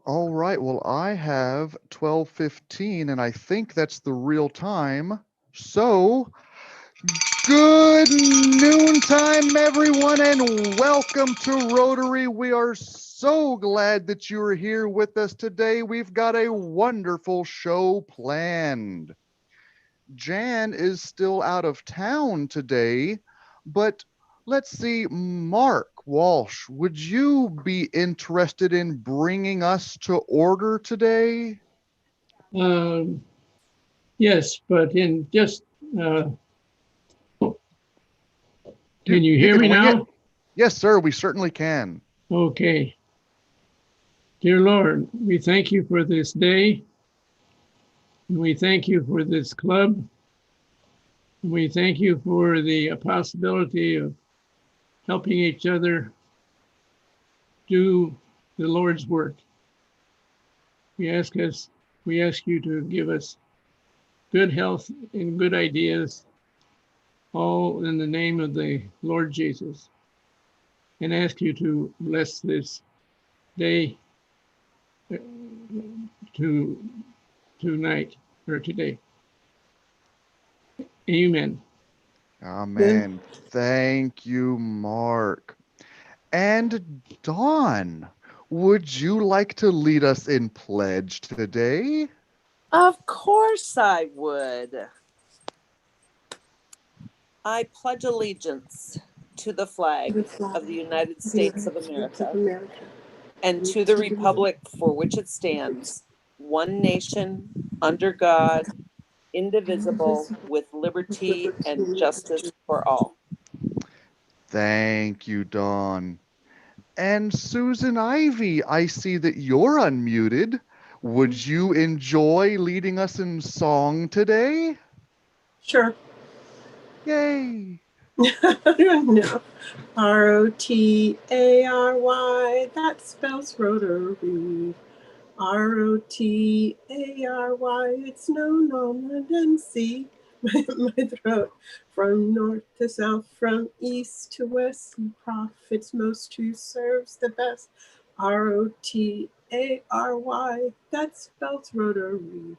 All right. Well, I have 12:15, and I think that's the real time. So, good noontime, everyone, and welcome to Rotary. We are so glad that you are here with us today. We've got a wonderful show planned. Jan is still out of town today, but let's see, Mark Walsh, would you be interested in bringing us to order today? Um, yes, but in just, uh, can you You hear can me wing it? now? Yes, sir, we certainly can. Okay. Dear Lord, we thank you for this day. And we thank you for this club. And we thank you for the possibility of helping each other do the Lord's work. We ask us, we ask you to give us good health and good ideas, all in the name of the Lord Jesus, and ask you to bless this day uh, to tonight or today. Amen. Then Amen. Thank you, Mark. And Dawn, would you like to lead us in pledge today? Of course I would. I pledge allegiance to the To flag the flag of the United of the States United of States of America America and and to the to the republic for which it republic stands, one nation, under God, indivisible, indivisible, with with liberty liberty and and justice for all. Thank you, Dawn. And Susan Ivy, I see that you're unmuted. Would you enjoy leading us in song today? Sure. Yay! No. Rotary, that spells Rotary. Rotary, it's known on land and sea. My throat. From north to south, from east to west, he profits most who serves the best. Rotary, that spells Rotary.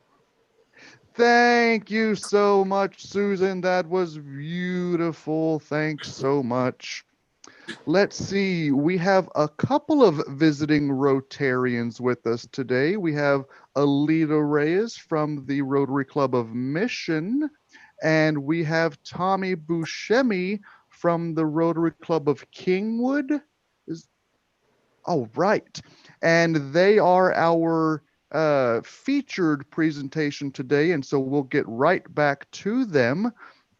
Thank you so much, Susan. That was beautiful. Thanks so much. Let's see. We have a couple of visiting Rotarians with us today. We have Aleda Reyes from the Rotary Club of Mission, and we have Tommie Buscemi from the Rotary Club of Kingwood. Is Oh, right. And they are our featured presentation today, and so we'll get right back to them.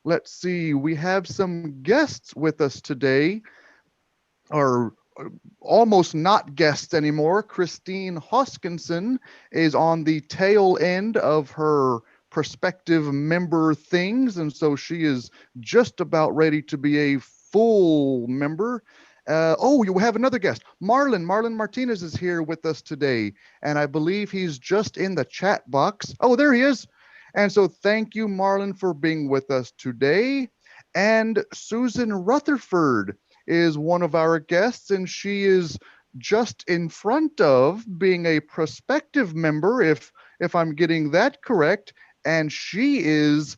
Let's see. We have some guests with us today, or almost not guests anymore. Christine Hoskinson is on the tail end of her prospective member things, and so she is just about ready to be a full member. Oh, you have another guest. Marlon Martinez is here with us today, and I believe he's just in the chat box. Oh, there he is. And so thank you, Marlon, for being with us today. And Susan Rutherford is one of our guests, and she is just in front of being a prospective member, if I'm getting that correct. And she is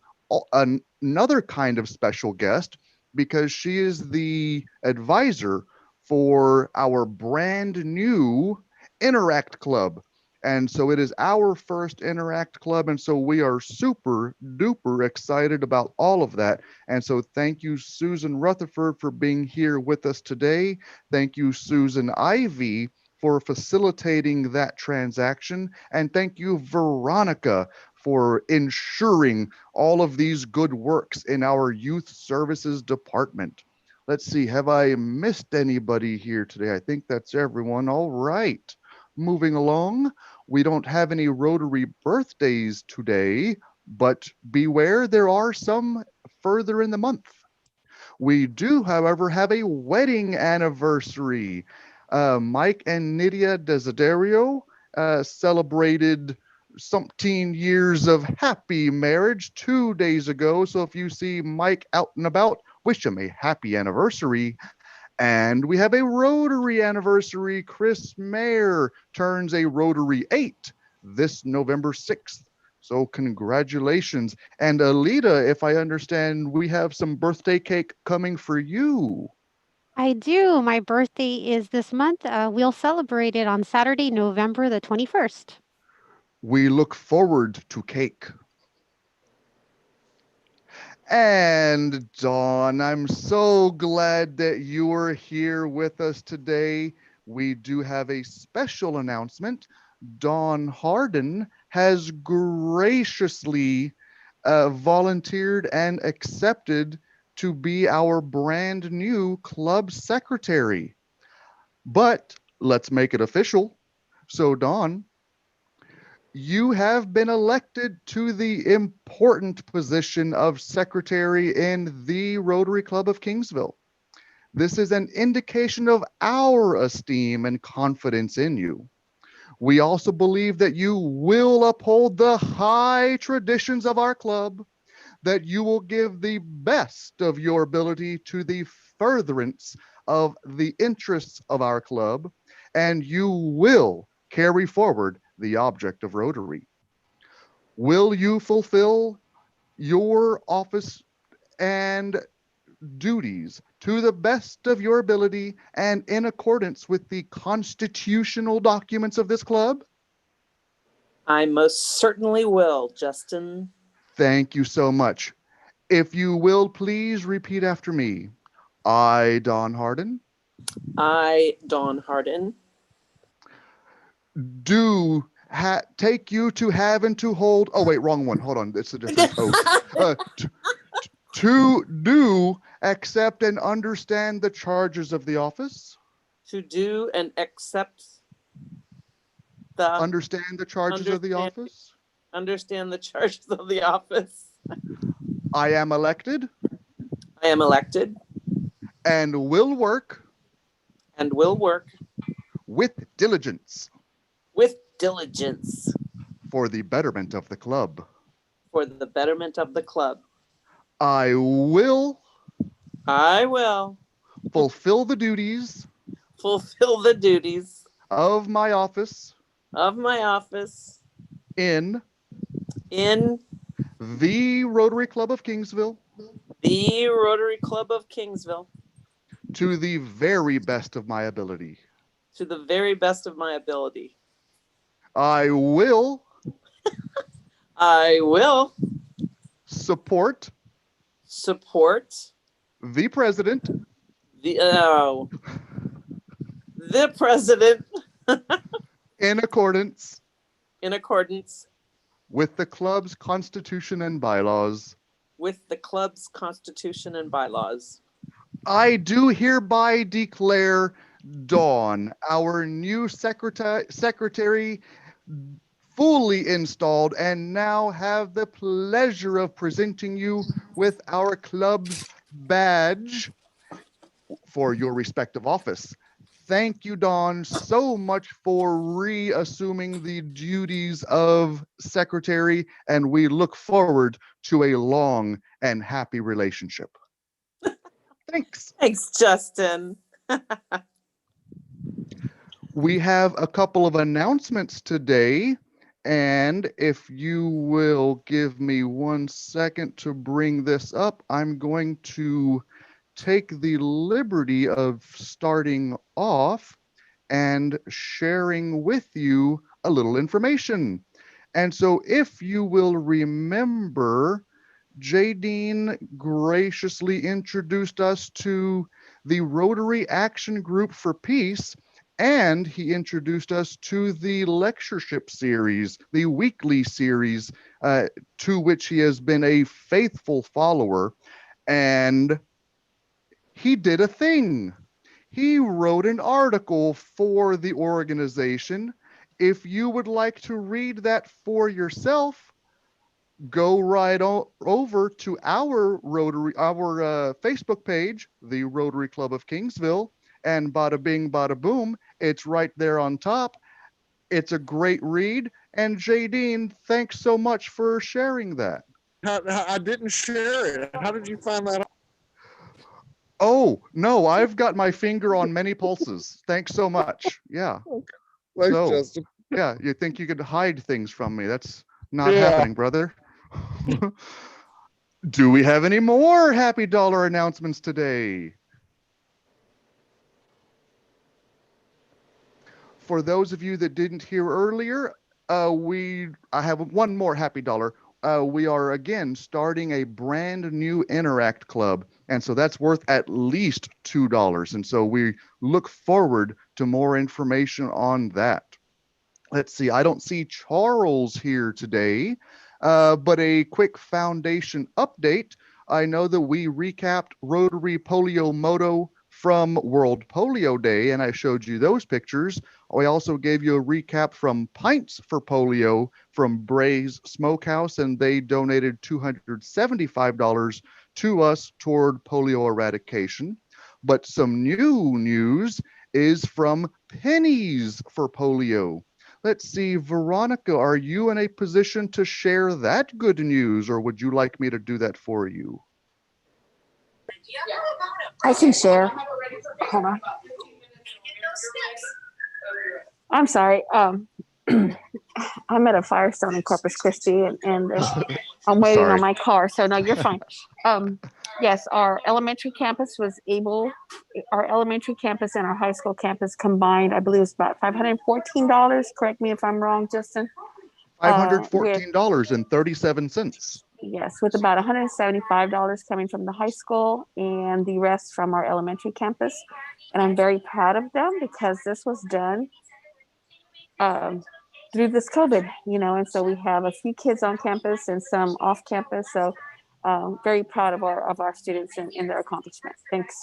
another kind of special guest because she is the advisor for our brand new Interact Club. And so it is our first Interact Club. And so we are super duper excited about all of that. And so thank you, Susan Rutherford, for being here with us today. Thank you, Susan Ivy, for facilitating that transaction. And thank you, Veronica, for ensuring all of these good works in our youth services department. Let's see, have I missed anybody here today? I think that's everyone. All right. Moving along, we don't have any Rotary birthdays today, but beware, there are some further in the month. We do, however, have a wedding anniversary. Mike and Nydia Desiderio celebrated something years of happy marriage 2 days ago. So if you see Mike out and about, wish him a happy anniversary. And we have a Rotary anniversary. Chris Mayer turns a Rotary 8 this November 6th. So congratulations. And Aleda, if I understand, we have some birthday cake coming for you. I do. My birthday is this month. We'll celebrate it on Saturday, November the 21st. We look forward to cake. And Dawn, I'm so glad that you are here with us today. We do have a special announcement. Dawn Harden has graciously volunteered and accepted to be our brand new club secretary. But let's make it official. So, Dawn, you have been elected to the important position of secretary in the Rotary Club of Kingsville. This is an indication of our esteem and confidence in you. We also believe that you will uphold the high traditions of our club, that you will give the best of your ability to the furtherance of the interests of our club, and you will carry forward the object of Rotary. Will you fulfill your office and duties to the best of your ability and in accordance with the constitutional documents of this club? I most certainly will, Justin. Thank you so much. If you will please repeat after me. I, Don Harden, I, Dawn Harden, do take you to have and to hold. Oh, wait, wrong one. Hold on. It's a different oath. To do, accept, and understand the charges of the office. to do and accept the Understand the charges of the office. understand the charges of the office. I am elected I am elected and will work and will work with diligence with diligence for the betterment of the club. for the betterment of the club. I will I will fulfill the duties fulfill the duties of my office of my office in in the Rotary Club of Kingsville the Rotary Club of Kingsville to the very best of my ability. to the very best of my ability. I will I will support support the president the president in accordance in accordance with the club's constitution and bylaws. with the club's constitution and bylaws. I do hereby declare Dawn, our new secretary, fully installed, and now have the pleasure of presenting you with our club's badge for your respective office. Thank you, Dawn, so much for reassuming the duties of secretary, and we look forward to a long and happy relationship. Thanks. Thanks, Justin. We have a couple of announcements today, and if you will give me 1 second to bring this up, I'm going to take the liberty of starting off and sharing with you a little information. And so if you will remember, Jadine graciously introduced us to the Rotary Action Group for Peace, and he introduced us to the lectureship series, the weekly series, to which he has been a faithful follower. And he did a thing. He wrote an article for the organization. If you would like to read that for yourself, go right over to our Facebook page, the Rotary Club of Kingsville, and bada bing, bada boom, it's right there on top. It's a great read. And Jadine, thanks so much for sharing that. I didn't share it. How did you find that out? Oh, no, I've got my finger on many pulses. Thanks so much. Yeah. Thanks, So, Justin. yeah, you think you could hide things from me. That's not Yeah. happening, brother. Do we have any more happy dollar announcements today? For those of you that didn't hear earlier, I have one more happy dollar. We are again starting a brand new Interact Club, and so that's worth at least $2. And so we look forward to more information on that. Let's see, I don't see Charles here today, but a quick foundation update. I know that we recapped Rotary Polio Moto from World Polio Day, and I showed you those pictures. I also gave you a recap from Pints for Polio from Bray's Smokehouse, and they donated $275 to us toward polio eradication. But some new news is from Pennies for Polio. Let's see, Veronica, are you in a position to share that good news, or would you like me to do that for you? I can share. Hold on. I'm sorry. I'm at a Firestone in Corpus Christi, and I'm waiting Sorry. on my car. So no, you're fine. Yes, our elementary campus was able. Our elementary campus and our high school campus combined, I believe, it's about $514. Correct me if I'm wrong, Justin. $514.37. Yes, with about $175 coming from the high school and the rest from our elementary campus. And I'm very proud of them because this was done through this COVID, and so we have a few kids on campus and some off campus. So very proud of our students and their accomplishment. Thanks.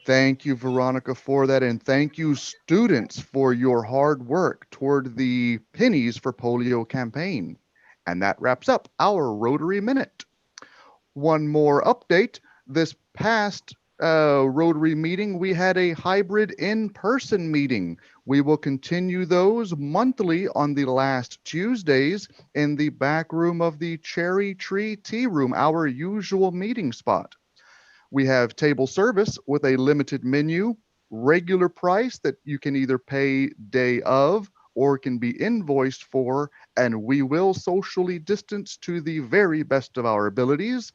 Thank you, Veronica, for that. And thank you, students, for your hard work toward the Pennies for Polio campaign. And that wraps up our Rotary Minute. One more update. This past Rotary meeting, we had a hybrid in-person meeting. We will continue those monthly on the last Tuesdays in the back room of the Cherry Tree Tea Room, our usual meeting spot. We have table service with a limited menu, regular price that you can either pay day of or can be invoiced for, and we will socially distance to the very best of our abilities.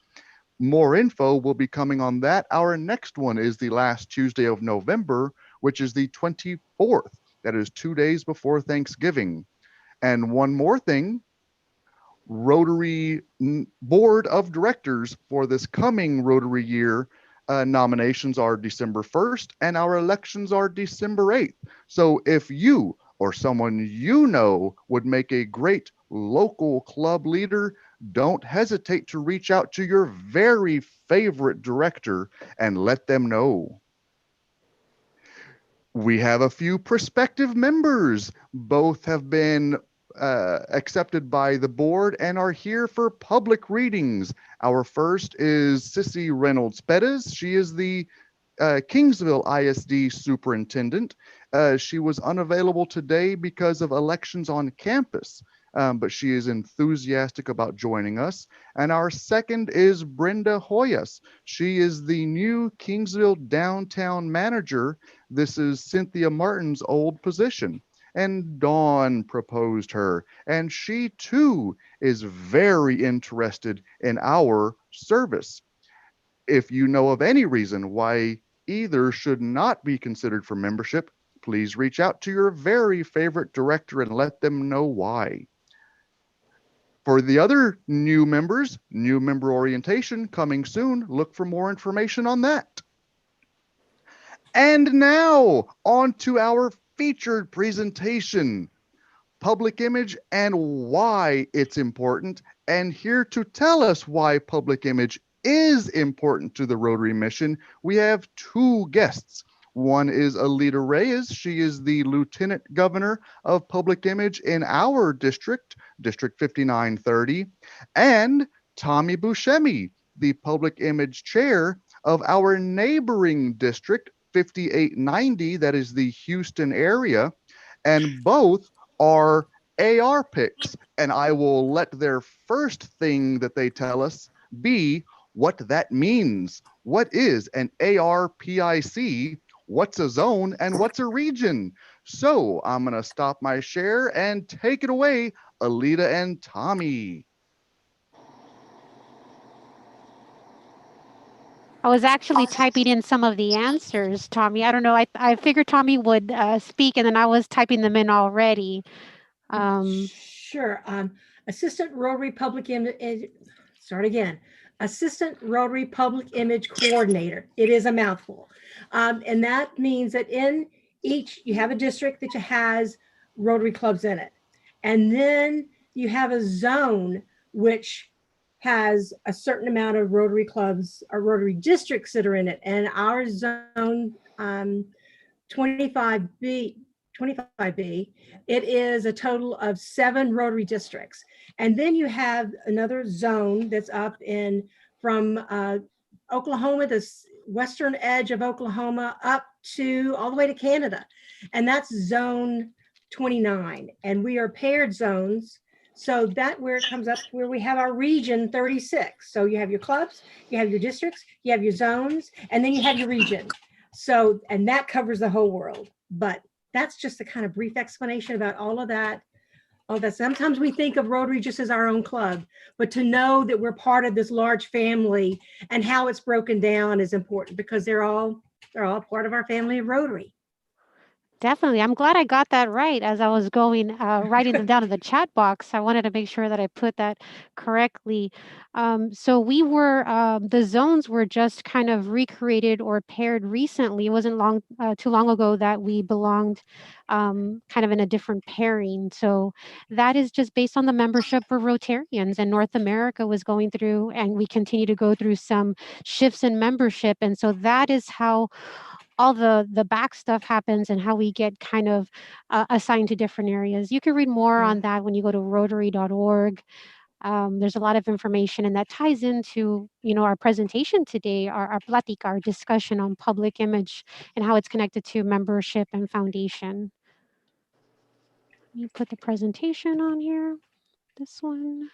More info will be coming on that. Our next one is the last Tuesday of November, which is the 24th. That is 2 days before Thanksgiving. And one more thing, Rotary Board of Directors for this coming Rotary year, nominations are December 1st and our elections are December 8th. So if you or someone you know would make a great local club leader, don't hesitate to reach out to your very favorite director and let them know. We have a few prospective members. Both have been accepted by the board and are here for public readings. Our first is Sissy Reynolds Bettis. She is the Kingsville ISD superintendent. She was unavailable today because of elections on campus, but she is enthusiastic about joining us. And our second is Brenda Hoyas. She is the new Kingsville downtown manager. This is Cynthia Martin's old position. And Dawn proposed her, and she too is very interested in our service. If you know of any reason why either should not be considered for membership, please reach out to your very favorite director and let them know why. For the other new members, new member orientation coming soon. Look for more information on that. And now on to our featured presentation, public image and why it's important. And here to tell us why public image is important to the Rotary mission, we have two guests. One is Aleda Reyes. She is the Lieutenant Governor of Public Image in our district, District 5930, and Tommie Buscemi, the Public Image Chair of our neighboring district, 5890, that is the Houston area, and both are AR picks. And I will let their first thing that they tell us be what that means. What is an ARPIC? What's a zone and what's a region? So I'm going to stop my share and take it away, Aleda and Tommie. I was actually typing in some of the answers, Tommie. I don't know. I figured Tommie would speak, and then I was typing them in already. Sure. Assistant Rotary start again. Assistant Rotary Public Image Coordinator. It is a mouthful. And that means that in each, you have a district that has Rotary clubs in it. And then you have a zone which has a certain amount of Rotary clubs or Rotary districts that are in it. And our zone 25B, it is a total of 7 Rotary districts. And then you have another zone that's up in from Oklahoma, the western edge of Oklahoma, up to all the way to Canada. And that's zone 29. And we are paired zones. So that where it comes up where we have our region 36. So you have your clubs, you have your districts, you have your zones, and then you have your region. So, and that covers the whole world. But that's just a kind of brief explanation about all of that. Sometimes we think of Rotary just as our own club, but to know that we're part of this large family and how it's broken down is important because they're all part of our family of Rotary. Definitely. I'm glad I got that right as I was going, writing them down in the chat box. I wanted to make sure that I put that correctly. So we were, the zones were just kind of recreated or paired recently. It wasn't too long ago that we belonged kind of in a different pairing. So that is just based on the membership for Rotarians, and North America was going through, and we continue to go through some shifts in membership. And so that is how all the back stuff happens and how we get kind of assigned to different areas. You can read more on that when you go to Rotaryorg. There's a lot of information, and that ties into, our presentation today, our plática, our discussion on public image and how it's connected to membership and foundation. Let me put the presentation on here, this one.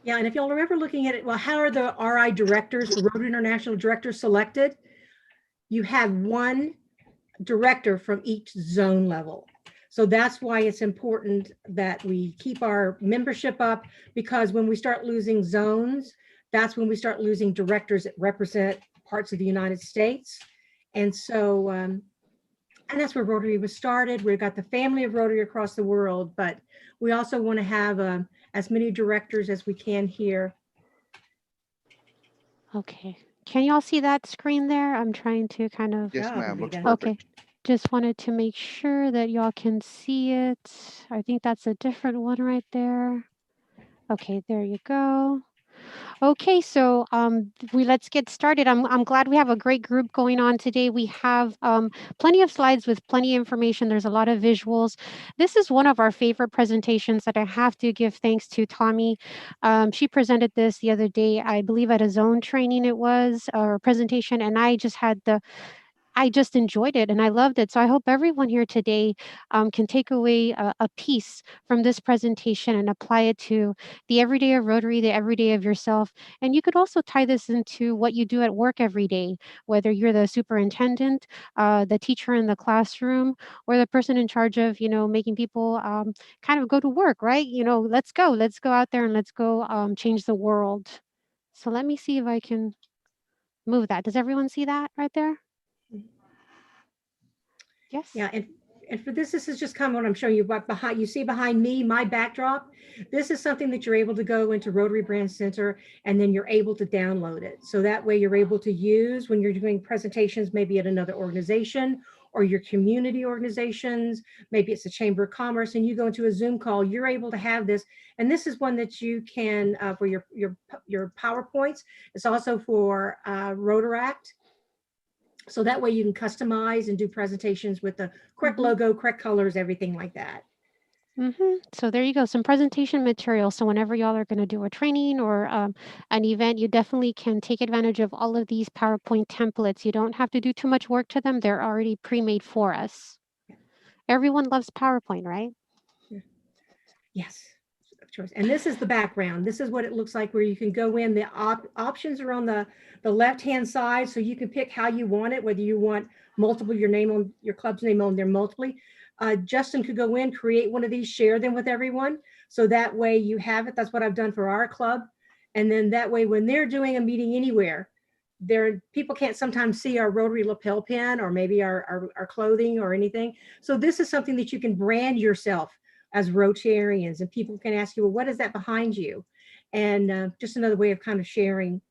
Yeah, and if y'all remember looking at it, well, how are the RI directors, the Rotary International directors selected? You have one director from each zone level. So that's why it's important that we keep our membership up, because when we start losing zones, that's when we start losing directors that represent parts of the United States. And so, and that's where Rotary was started. We've got the family of Rotary across the world, but we also want to have as many directors as we can here. Okay. Can y'all see that screen there? I'm trying to kind of. Yes, ma'am. Looks perfect. Okay. Just wanted to make sure that y'all can see it. I think that's a different one right there. Okay, there you go. Okay, so let's get started. I'm glad we have a great group going on today. We have plenty of slides with plenty of information. There's a lot of visuals. This is one of our favorite presentations that I have to give thanks to Tommie. She presented this the other day, I believe at a zone training it was, or presentation, and I just enjoyed it and I loved it. So I hope everyone here today can take away a piece from this presentation and apply it to the everyday of Rotary, the everyday of yourself. And you could also tie this into what you do at work every day, whether you're the superintendent, the teacher in the classroom, or the person in charge of, making people kind of go to work, right? Let's go out there and let's go change the world. So let me see if I can move that. Does everyone see that right there? Yes. Yeah, and for this is just kind of what I'm showing you. But you see behind me, my backdrop. This is something that you're able to go into Rotary Brand Center, and then you're able to download it. So that way you're able to use when you're doing presentations, maybe at another organization or your community organizations. Maybe it's a Chamber of Commerce, and you go into a Zoom call. You're able to have this, and this is one that you can for your PowerPoints. It's also for Rotaract. So that way you can customize and do presentations with the correct logo, correct colors, everything like that. So there you go, some presentation material. So whenever y'all are going to do a training or an event, you definitely can take advantage of all of these PowerPoint templates. You don't have to do too much work to them. They're already pre-made for us. Everyone loves PowerPoint, right? Yes. choice. And this is the background. This is what it looks like where you can go in. The options are on the left-hand side, so you can pick how you want it, whether you want multiple, your club's name on there multiply. Justin could go in, create one of these, share them with everyone. So that way you have it. That's what I've done for our club. And then that way, when they're doing a meeting anywhere, people can't sometimes see our Rotary lapel pin or maybe our clothing or anything. So this is something that you can brand yourself as Rotarians, and people can ask you, well, what is that behind you? And just another way of kind of sharing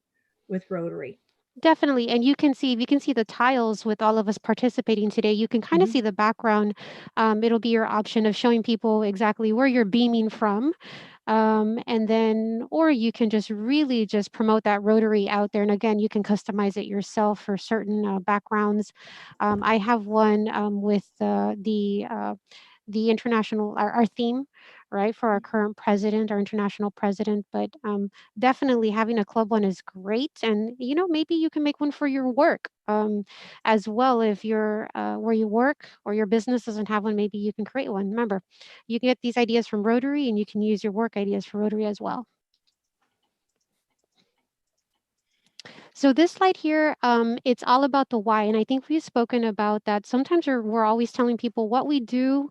with Rotary. Definitely. And you can see the tiles with all of us participating today. You can kind of see the background. It'll be your option of showing people exactly where you're beaming from. And then, or you can just really just promote that Rotary out there. And again, you can customize it yourself for certain backgrounds. I have one with the international, our theme, right, for our current president, our international president. But definitely having a club one is great. And, maybe you can make one for your work as well. If you're where you work or your business doesn't have one, maybe you can create one. Remember, you can get these ideas from Rotary and you can use your work ideas for Rotary as well. So this slide here, it's all about the why. And I think we've spoken about that. Sometimes we're always telling people what we do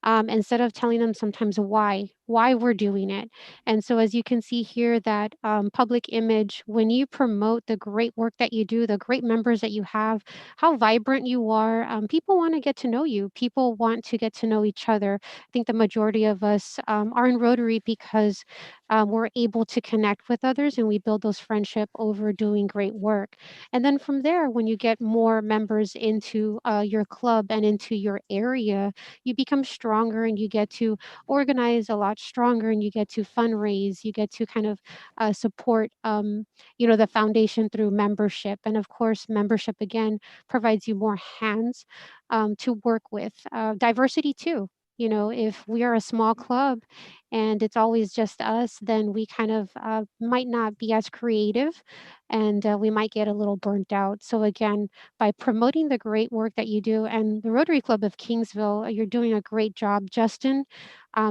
instead of telling them sometimes why we're doing it. And so as you can see here, that public image, when you promote the great work that you do, the great members that you have, how vibrant you are, people want to get to know you. People want to get to know each other. I think the majority of us are in Rotary because we're able to connect with others and we build those friendship over doing great work. And then from there, when you get more members into your club and into your area, you become stronger and you get to organize a lot stronger and you get to fundraise, you get to kind of support, the foundation through membership. And of course, membership again provides you more hands to work with. Diversity too. If we are a small club and it's always just us, then we kind of might not be as creative and we might get a little burnt out. So again, by promoting the great work that you do, and the Rotary Club of Kingsville, you're doing a great job, Justin.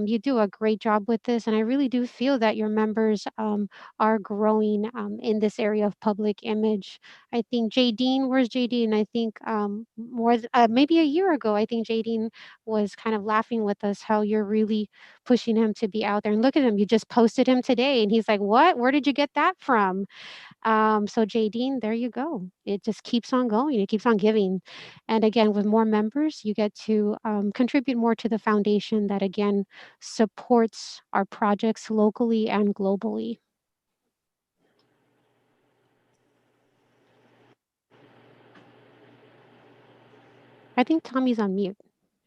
You do a great job with this, and I really do feel that your members are growing in this area of public image. I think Jadine, where's Jadine? I think maybe a year ago, I think Jadine was kind of laughing with us how you're really pushing him to be out there. And look at him, you just posted him today, and he's like, "What? Where did you get that from?" So Jadine, there you go. It just keeps on going. It keeps on giving. And again, with more members, you get to contribute more to the foundation that again supports our projects locally and globally. I think Tommie's on mute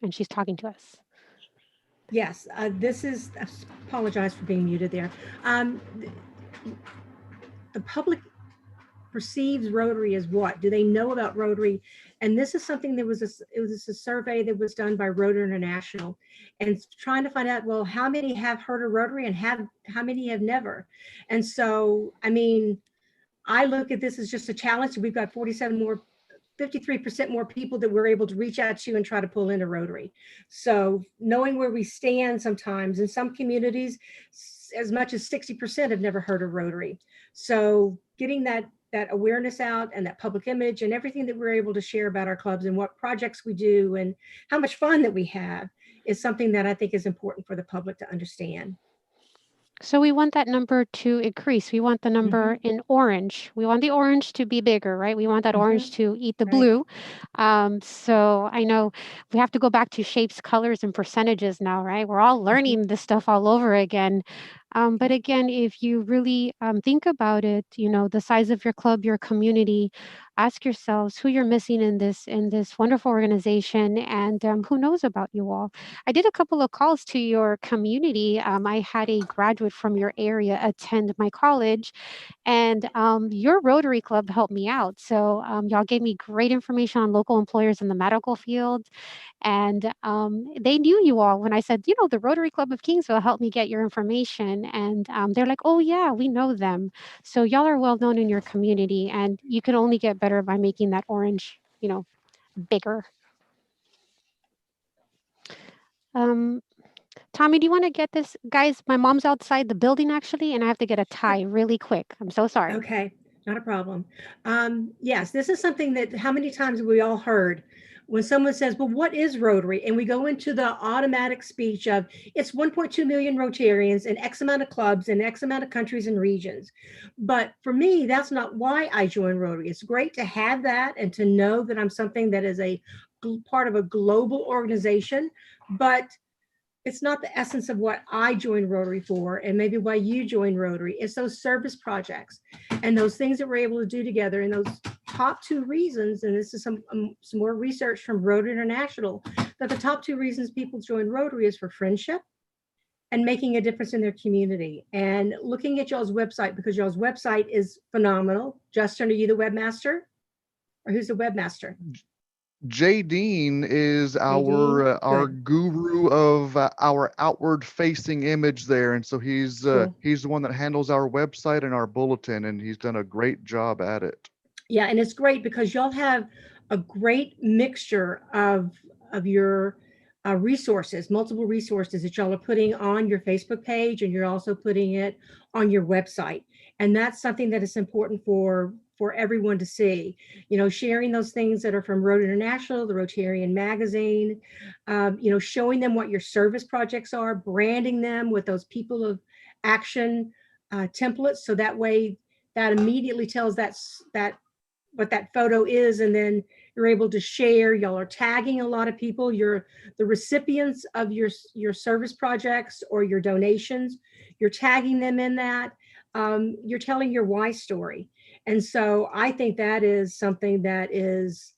and she's talking to us. Yes, I apologize for being muted there. The public perceives Rotary as what? Do they know about Rotary? And this is something it was a survey that was done by Rotary International, and it's trying to find out, well, how many have heard of Rotary and how many have never? And so, I mean, I look at this as just a challenge. We've got 53% more people that we're able to reach out to and try to pull into Rotary. So knowing where we stand sometimes in some communities, as much as 60% have never heard of Rotary. So getting that awareness out and that public image and everything that we're able to share about our clubs and what projects we do and how much fun that we have is something that I think is important for the public to understand. So we want that number to increase. We want the number in orange. We want the orange to be bigger, right? We want that orange to eat the blue. So I know we have to go back to shapes, colors, and percentages now, right? We're all learning this stuff all over again. But again, if you really think about it, the size of your club, your community, ask yourselves who you're missing in this wonderful organization and who knows about you all. I did a couple of calls to your community. I had a graduate from your area attend my college, and your Rotary Club helped me out. So y'all gave me great information on local employers in the medical field. And they knew you all when I said, the Rotary Club of Kingsville helped me get your information. And they're like, oh, yeah, we know them. So y'all are well known in your community, and you can only get better by making that orange, bigger. Tommie, do you want to get this? Guys, my mom's outside the building actually, and I have to get a tie really quick. I'm so sorry. Okay, not a problem. Yes, this is something that how many times have we all heard when someone says, well, what is Rotary? And we go into the automatic speech of it's 1.2 million Rotarians and X amount of clubs and X amount of countries and regions. But for me, that's not why I joined Rotary. It's great to have that and to know that I'm something that is a part of a global organization, but it's not the essence of what I joined Rotary for, and maybe why you joined Rotary. It's those service projects and those things that we're able to do together. And those top two reasons, and this is some more research from Rotary International, that the top two reasons people join Rotary is for friendship and making a difference in their community. And looking at y'all's website, because y'all's website is phenomenal. Justin, are you the webmaster? Or who's the webmaster? Jay Dean is Dean? our Good. guru of our outward facing image there, and so he's Cool. he's the one that handles our website and our bulletin, and he's done a great job at it. Yeah, and it's great because y'all have a great mixture of your resources, multiple resources that y'all are putting on your Facebook page, and you're also putting it on your website. And that's something that is important for everyone to see. You know, sharing those things that are from Rotary International, the Rotarian magazine, you know, showing them what your service projects are, branding them with those people of action templates, so that way that immediately tells that what that photo is, and then you're able to share. Y'all are tagging a lot of people. You're the recipients of your service projects or your donations. You're tagging them in that. You're telling your why story. And so I think that is something that is,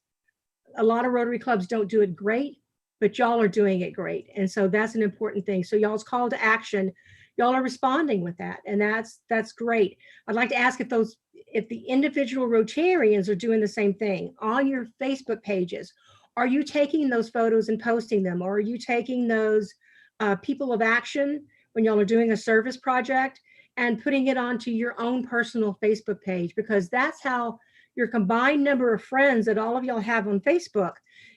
a lot of Rotary clubs don't do it great, but y'all are doing it great. And so that's an important thing. So y'all's call to action, y'all are responding with that. And that's great. I'd like to ask if the individual Rotarians are doing the same thing on your Facebook pages. Are you taking those photos and posting them? Or are you taking those people of action when y'all are doing a service project and putting it onto your own personal Facebook page? Because that's how your combined number of friends that all of y'all have on Facebook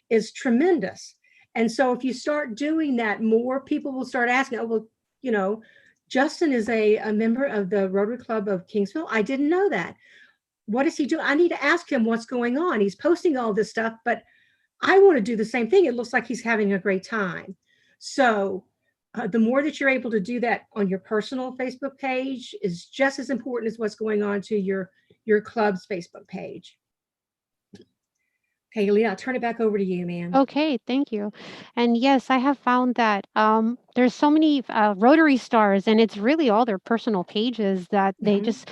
is tremendous. And so if you start doing that, more people will start asking, oh, well, you know, Justin is a member of the Rotary Club of Kingsville. I didn't know that. What does he do? I need to ask him what's going on. He's posting all this stuff, but I want to do the same thing. It looks like he's having a great time. So the more that you're able to do that on your personal Facebook page is just as important as what's going on to your club's Facebook page. Okay, Leah, I'll turn it back over to you, man. Okay, thank you. And yes, I have found that there's so many Rotary Stars, and it's really all their personal pages that they just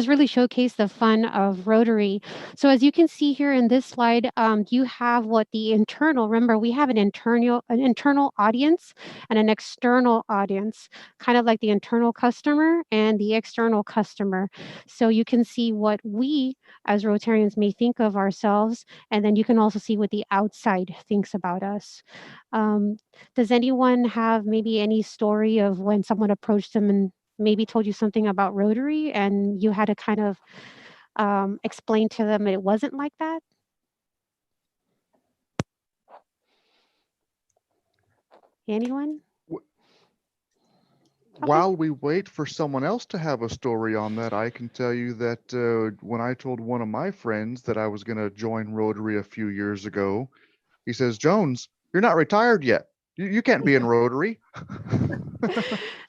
really showcase the fun of Rotary. So as you can see here in this slide, you have what the internal. Remember, we have an internal audience and an external audience, kind of like the internal customer and the external customer. So you can see what we as Rotarians may think of ourselves, and then you can also see what the outside thinks about us. Does anyone have maybe any story of when someone approached them and maybe told you something about Rotary and you had to kind of explain to them it wasn't like that? Anyone? While we wait for someone else to have a story on that, I can tell you that when I told one of my friends that I was going to join Rotary a few years ago, he says, Jones, you're not retired yet. You can't be in Rotary.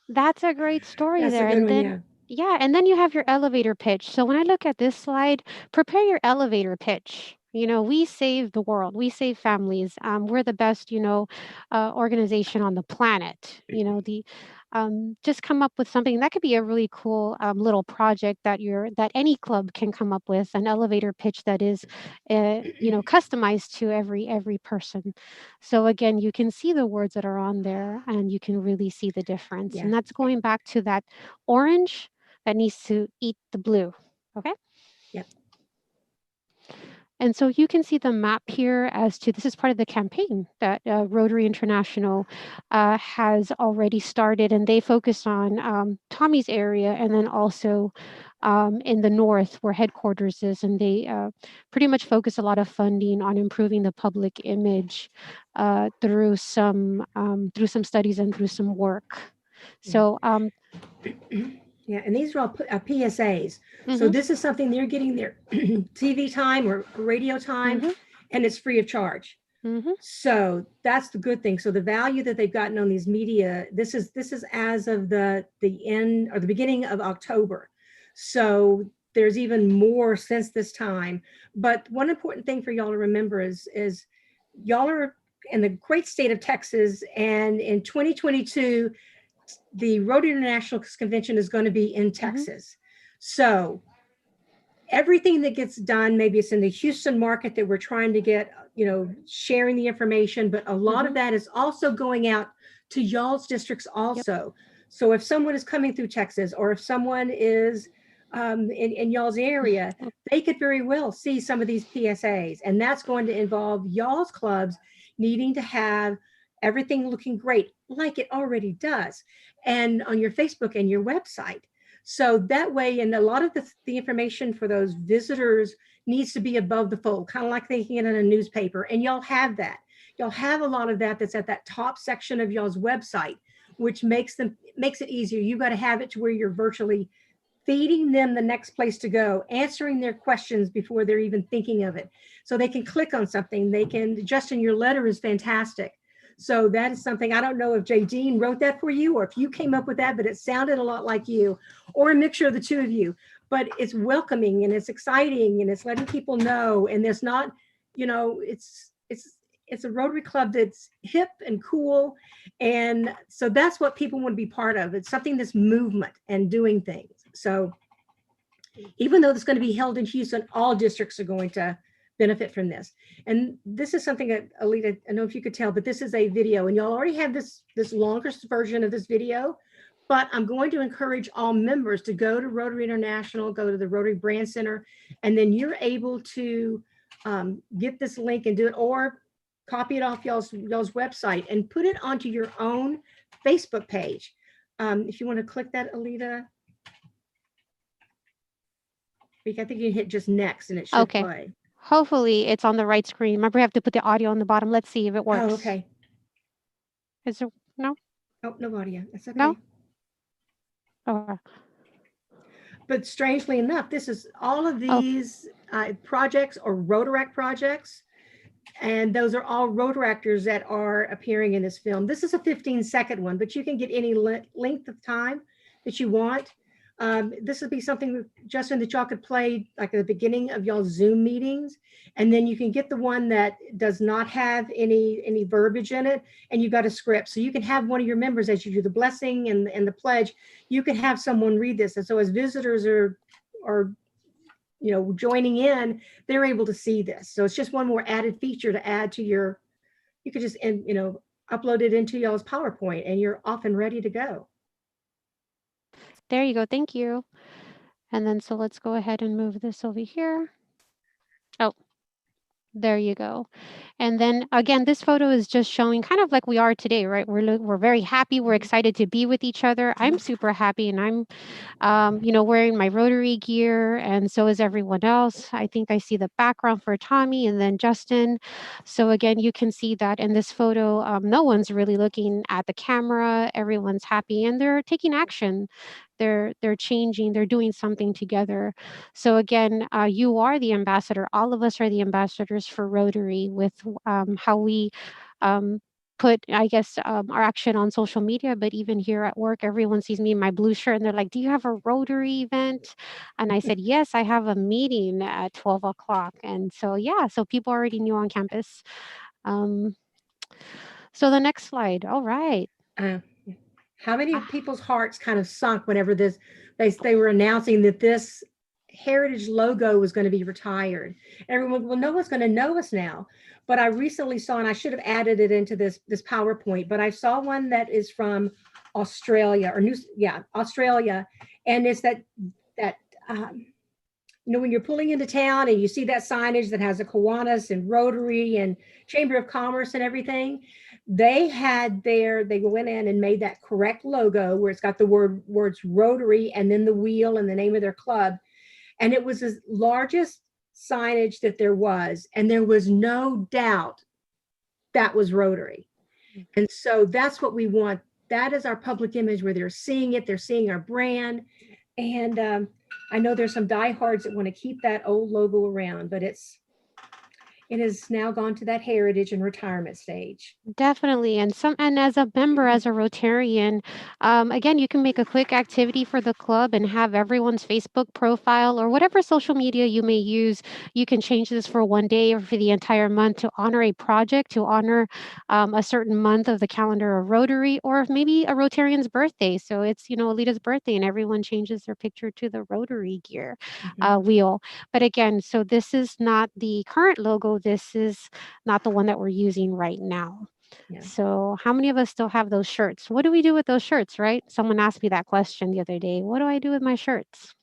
That's a great story That's there. a good And one, then, yeah, and then you have your elevator pitch. So when I look at this slide, prepare your elevator pitch. You know, we save the world. We save families. We're the best, organization on the planet. You know, just come up with something that could be a really cool little project that any club can come up with, an elevator pitch that is, customized to every person. So again, you can see the words that are on there, and you can really see the difference. Yeah. And that's going back to that orange that needs to eat the blue. Okay. Yep. And so you can see the map here as to this is part of the campaign that Rotary International has already started, and they focus on Tommie's area and then also in the north where headquarters is, and they pretty much focus a lot of funding on improving the public image through some studies and through some work. So yeah, and these are all PSAs. So mhm, this is something they're getting their TV time or radio time, mhm, and it's free of charge. mhm, So that's the good thing. So the value that they've gotten on these media, this is as of the end or the beginning of October. So there's even more since this time. But one important thing for y'all to remember is y'all are in the great state of Texas, and in 2022, the Rotary International Convention is going to be in Texas. So everything that gets done, maybe it's in the Houston market that we're trying to get, sharing the information, but a lot of that is also going out to y'all's districts also. So if someone is coming through Texas, or if someone is in y'all's area, they could very well see some of these PSAs, and that's going to involve y'all's clubs needing to have everything looking great like it already does, and on your Facebook and your website. So that way, and a lot of the information for those visitors needs to be above the fold, kind of like they can get in a newspaper, and y'all have that. Y'all have a lot of that that's at that top section of y'all's website, which makes it easier. You got to have it to where you're virtually feeding them the next place to go, answering their questions before they're even thinking of it. So they can click on something. They can, Justin, your letter is fantastic. So that is something, I don't know if Jay Dean wrote that for you or if you came up with that, but it sounded a lot like you, or a mixture of the two of you. But it's welcoming and it's exciting and it's letting people know. And there's not, it's a Rotary Club that's hip and cool. And so that's what people want to be part of. It's something that's movement and doing things. So even though it's going to be held in Houston, all districts are going to benefit from this. And this is something that, Aleda, I don't know if you could tell, but this is a video, and y'all already have this longest version of this video, but I'm going to encourage all members to go to Rotary International, go to the Rotary Brand Center, and then you're able to get this link and do it, or copy it off y'all's website and put it onto your own Facebook page. If you want to click that, Aleda, I think you hit just next and it should play. Hopefully it's on the right screen. Remember, you have to put the audio on the bottom. Let's see if it works. Oh, okay. Is there no? Oh, no audio. That's okay. No? Oh. But strangely enough, this is all of these projects or Rotaract projects. And those are all Rotaractors that are appearing in this film. This is a 15-second one, but you can get any length of time that you want. This would be something, Justin, that y'all could play like at the beginning of y'all's Zoom meetings. And then you can get the one that does not have any verbiage in it, and you got a script. So you can have one of your members, as you do the blessing and the pledge, you can have someone read this. And so as visitors are joining in, they're able to see this. So it's just one more added feature to add to you could just, upload it into y'all's PowerPoint and you're off and ready to go. There you go. Thank you. And then, so let's go ahead and move this over here. Oh, there you go. And then again, this photo is just showing kind of like we are today, right? We're very happy. We're excited to be with each other. I'm super happy, and I'm, wearing my Rotary gear, and so is everyone else. I think I see the background for Tommie and then Justin. So again, you can see that in this photo, no one's really looking at the camera. Everyone's happy, and they're taking action. They're changing. They're doing something together. So again, you are the ambassador. All of us are the ambassadors for Rotary with how we put, I guess, our action on social media, but even here at work, everyone sees me in my blue shirt and they're like, do you have a Rotary event? And I said, yes, I have a meeting at 12 o'clock. And so, yeah, so people already knew on campus. So the next slide. All right. How many people's hearts kind of sunk whenever they were announcing that this heritage logo was going to be retired? Everyone, well, no one's going to know us now. But I recently saw, and I should have added it into this PowerPoint, but I saw one that is from Australia Australia, and it's that you know, when you're pulling into town and you see that signage that has a Kiwanis and Rotary and Chamber of Commerce and everything, they went in and made that correct logo where it's got the words Rotary and then the wheel and the name of their club. And it was the largest signage that there was. And there was no doubt that was Rotary. And so that's what we want. That is our public image where they're seeing it, they're seeing our brand. And I know there's some diehards that want to keep that old logo around, but it has now gone to that heritage and retirement stage. Definitely. And as a member, as a Rotarian, again, you can make a quick activity for the club and have everyone's Facebook profile or whatever social media you may use. You can change this for one day or for the entire month to honor a project, to honor a certain month of the calendar of Rotary, or maybe a Rotarian's birthday. So it's, Aleda's birthday and everyone changes their picture to the Rotary gear wheel. But again, so this is not the current logo. This is not the one that we're using right now. Yeah. So how many of us still have those shirts? What do we do with those shirts, right? Someone asked me that question the other day. What do I do with my shirts?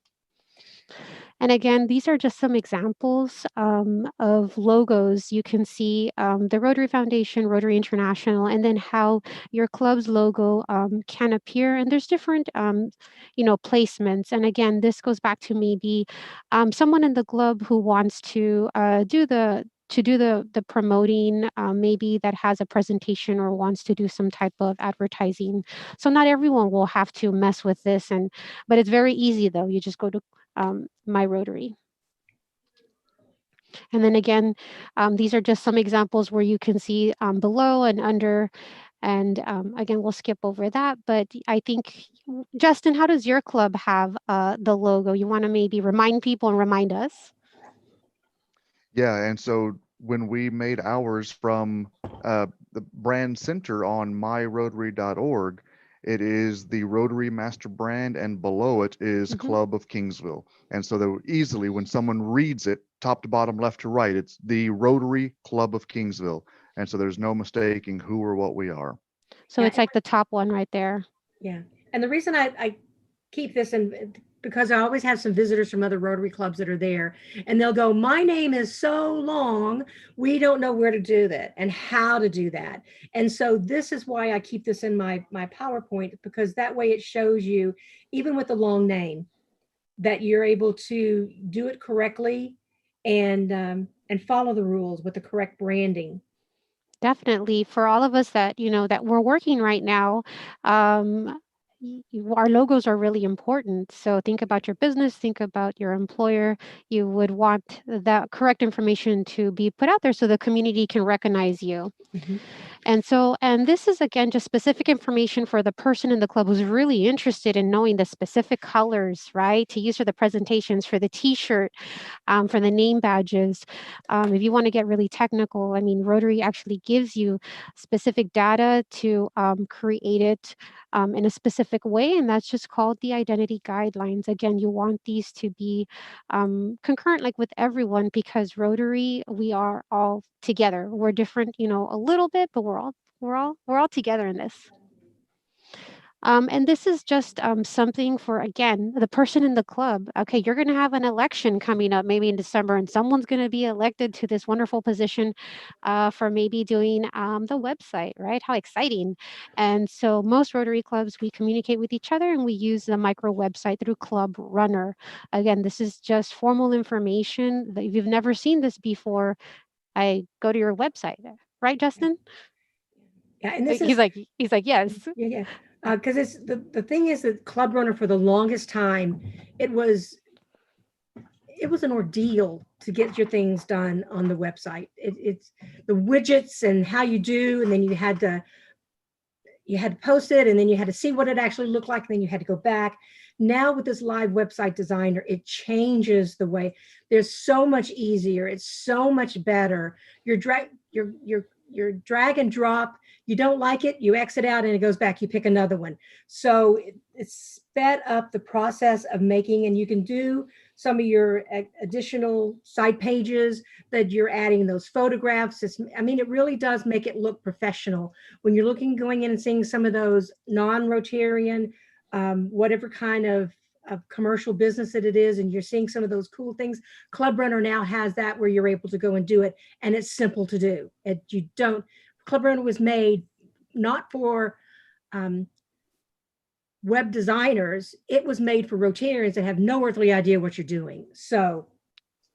And again, these are just some examples of logos. You can see the Rotary Foundation, Rotary International, and then how your club's logo can appear. And there's different, placements. And again, this goes back to maybe someone in the club who wants to do the promoting, maybe that has a presentation or wants to do some type of advertising. So not everyone will have to mess with this, but it's very easy though. You just go to My Rotary. And then again, these are just some examples where you can see below and under. And again, we'll skip over that. But I think, Justin, how does your club have the logo? You want to maybe remind people and remind us? Yeah, and so when we made ours from the brand center on myrotary.org, it is the Rotary Master Brand, and below it is Club of Kingsville. And so that easily, when someone reads it, top to bottom, left to right, it's the Rotary Club of Kingsville. And so there's no mistaking who or what we are. So it's like the top one right there. Yeah. And the reason I keep this in, because I always have some visitors from other Rotary clubs that are there, and they'll go, my name is so long, we don't know where to do that and how to do that. And so this is why I keep this in my PowerPoint, because that way it shows you, even with the long name, that you're able to do it correctly and follow the rules with the correct branding. Definitely. For all of us that, that we're working right now, our logos are really important. So think about your business, think about your employer. You would want that correct information to be put out there so the community can recognize you. And this is, again, just specific information for the person in the club who's really interested in knowing the specific colors, right, to use for the presentations, for the T-shirt, for the name badges. If you want to get really technical, I mean, Rotary actually gives you specific data to create it in a specific way, and that's just called the identity guidelines. Again, you want these to be concurrent, like with everyone, because Rotary, we are all together. We're different, a little bit, but we're all together in this. And this is just something for, again, the person in the club. Okay, you're going to have an election coming up maybe in December, and someone's going to be elected to this wonderful position for maybe doing the website, right? How exciting. And so most Rotary clubs, we communicate with each other and we use the micro website through Club Runner. Again, this is just formal information. If you've never seen this before, I go to your website, right, Justin? Yeah, and this he's like, yes. Yeah. Because it's the thing is that Club Runner, for the longest time, it was an ordeal to get your things done on the website. It's the widgets and how you do, and then you had to post it, and then you had to see what it actually looked like, and then you had to go back. Now with this live website designer, it changes the way. There's so much easier. It's so much better. Your drag and drop. You don't like it, you exit out and it goes back, you pick another one. So it's sped up the process of making, and you can do some of your additional side pages that you're adding those photographs. It really does make it look professional. When you're going in and seeing some of those non-Rotarian, whatever kind of of commercial business that it is, and you're seeing some of those cool things. Club Runner now has that where you're able to go and do it, and it's simple to do. Club Runner was made not for web designers, it was made for Rotarians that have no earthly idea what you're doing. So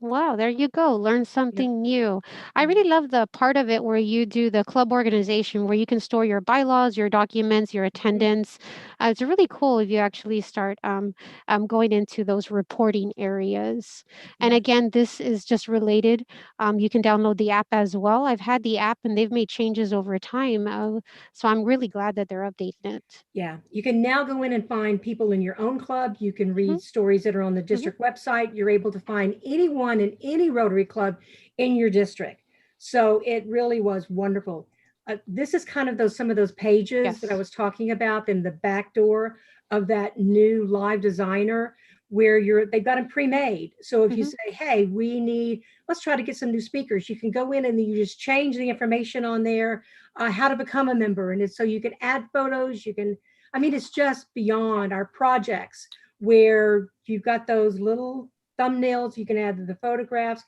Wow, there you go. Learn something new. I really love the part of it where you do the club organization, where you can store your bylaws, your documents, your attendance. It's really cool if you actually start going into those reporting areas. And Yeah. again, this is just related. You can download the app as well. I've had the app and they've made changes over time. So I'm really glad that they're updating it. Yeah, you can now go in and find people in your own club. You can read Mhm. stories that are on the district website. You're able to find anyone in any Rotary Club in your district. So it really was wonderful. This is kind of some of those pages that I Yes. was talking about in the back door of that new live designer where they've got them pre-made. So if you Mhm. say, hey, let's try to get some new speakers, you can go in and you just change the information on there, how to become a member. And so you can add photos, it's just beyond our projects where you've got those little thumbnails, you can add to the photographs,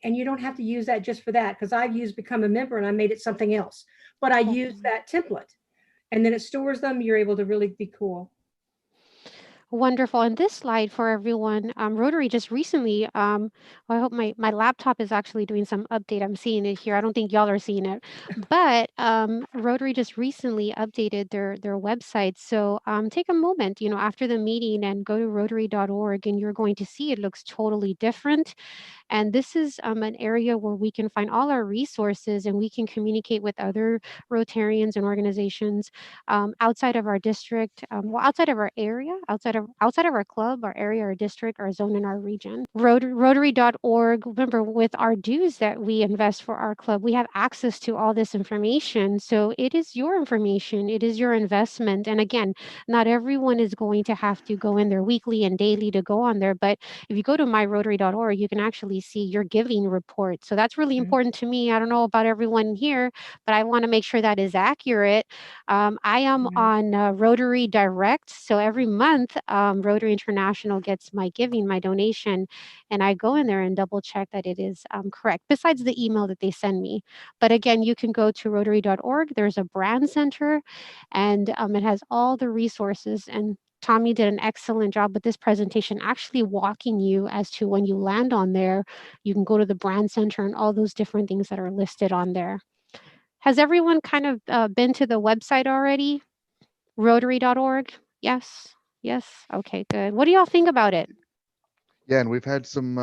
and you don't have to use that just for that, because I've used Become a Member and I made it something else, but I use that template and then it stores them. You're able to really be cool. Wonderful. And this slide for everyone, Rotary just recently, I hope my laptop is actually doing some update. I'm seeing it here. I don't think y'all are seeing it, but Rotary just recently updated their website. So take a moment, after the meeting and go to rotary.org and you're going to see it looks totally different. And this is an area where we can find all our resources and we can communicate with other Rotarians and organizations outside of our district, outside of our area, outside of our club, our area, our district, our zone, and our region. Rotary.org. Remember, with our dues that we invest for our club, we have access to all this information. So it is your information. It is your investment. And again, not everyone is going to have to go in there weekly and daily to go on there. But if you go to myrotary.org, you can actually see your giving report. So that's really important to me. I don't know about everyone here, but I want to make sure that is accurate. I am on Rotary Direct. So every month, Rotary International gets my giving, my donation, and I go in there and double check that it is correct, besides the email that they send me. But again, you can go to rotary.org. There's a brand center, and it has all the resources. And Tommie did an excellent job with this presentation, actually walking you as to when you land on there, you can go to the brand center and all those different things that are listed on there. Has everyone kind of been to the website already? Rotary.org? Yes. Yes. Okay, good. What do y'all think about it? Yeah, and we've had some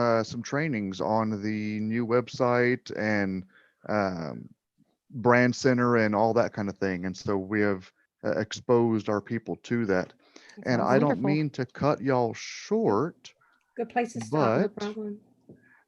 trainings on the new website and brand center and all that kind of thing, and so we have exposed our people to that. And I don't Wonderful. mean to cut y'all short, Good place to stop, no but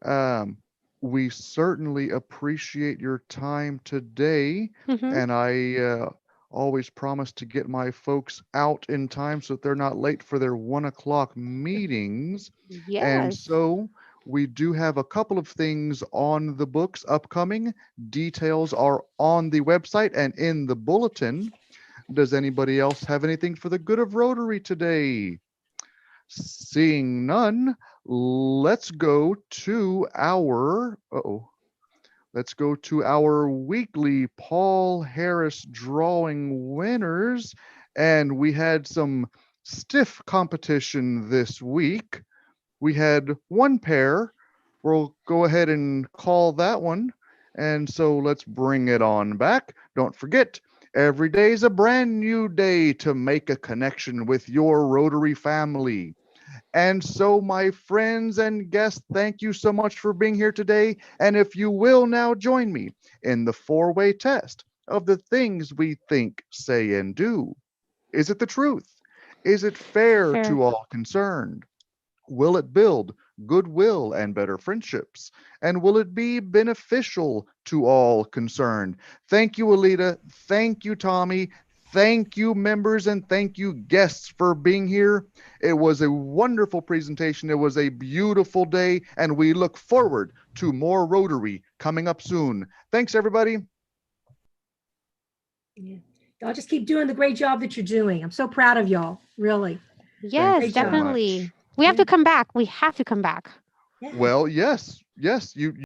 problem. we certainly appreciate your time today, and I always promise to get my folks out in time so that they're not late for their 1 o'clock meetings. And Yes. so we do have a couple of things on the books upcoming. Details are on the website and in the bulletin. Does anybody else have anything for the good of Rotary today? Seeing none, let's go to our weekly Paul Harris drawing winners. And we had some stiff competition this week. We had one pair. We'll go ahead and call that one. And so let's bring it on back. Don't forget, every day is a brand new day to make a connection with your Rotary family. And so, my friends and guests, thank you so much for being here today. And if you will now join me in the four-way test of the things we think, say, and do. Is it the truth? Is it fair Fair. to all concerned? Will it build goodwill and better friendships? And will it be beneficial to all concerned? Thank you, Aleda. Thank you, Tommie. Thank you, members, and thank you, guests, for being here. It was a wonderful presentation. It was a beautiful day, and we look forward to more Rotary coming up soon. Thanks, everybody. Yeah. Y'all just keep doing the great job that you're doing. I'm so proud of y'all, really. Yes, Great job. definitely. We have to come back. We have to come back. Yeah. Well, yes, you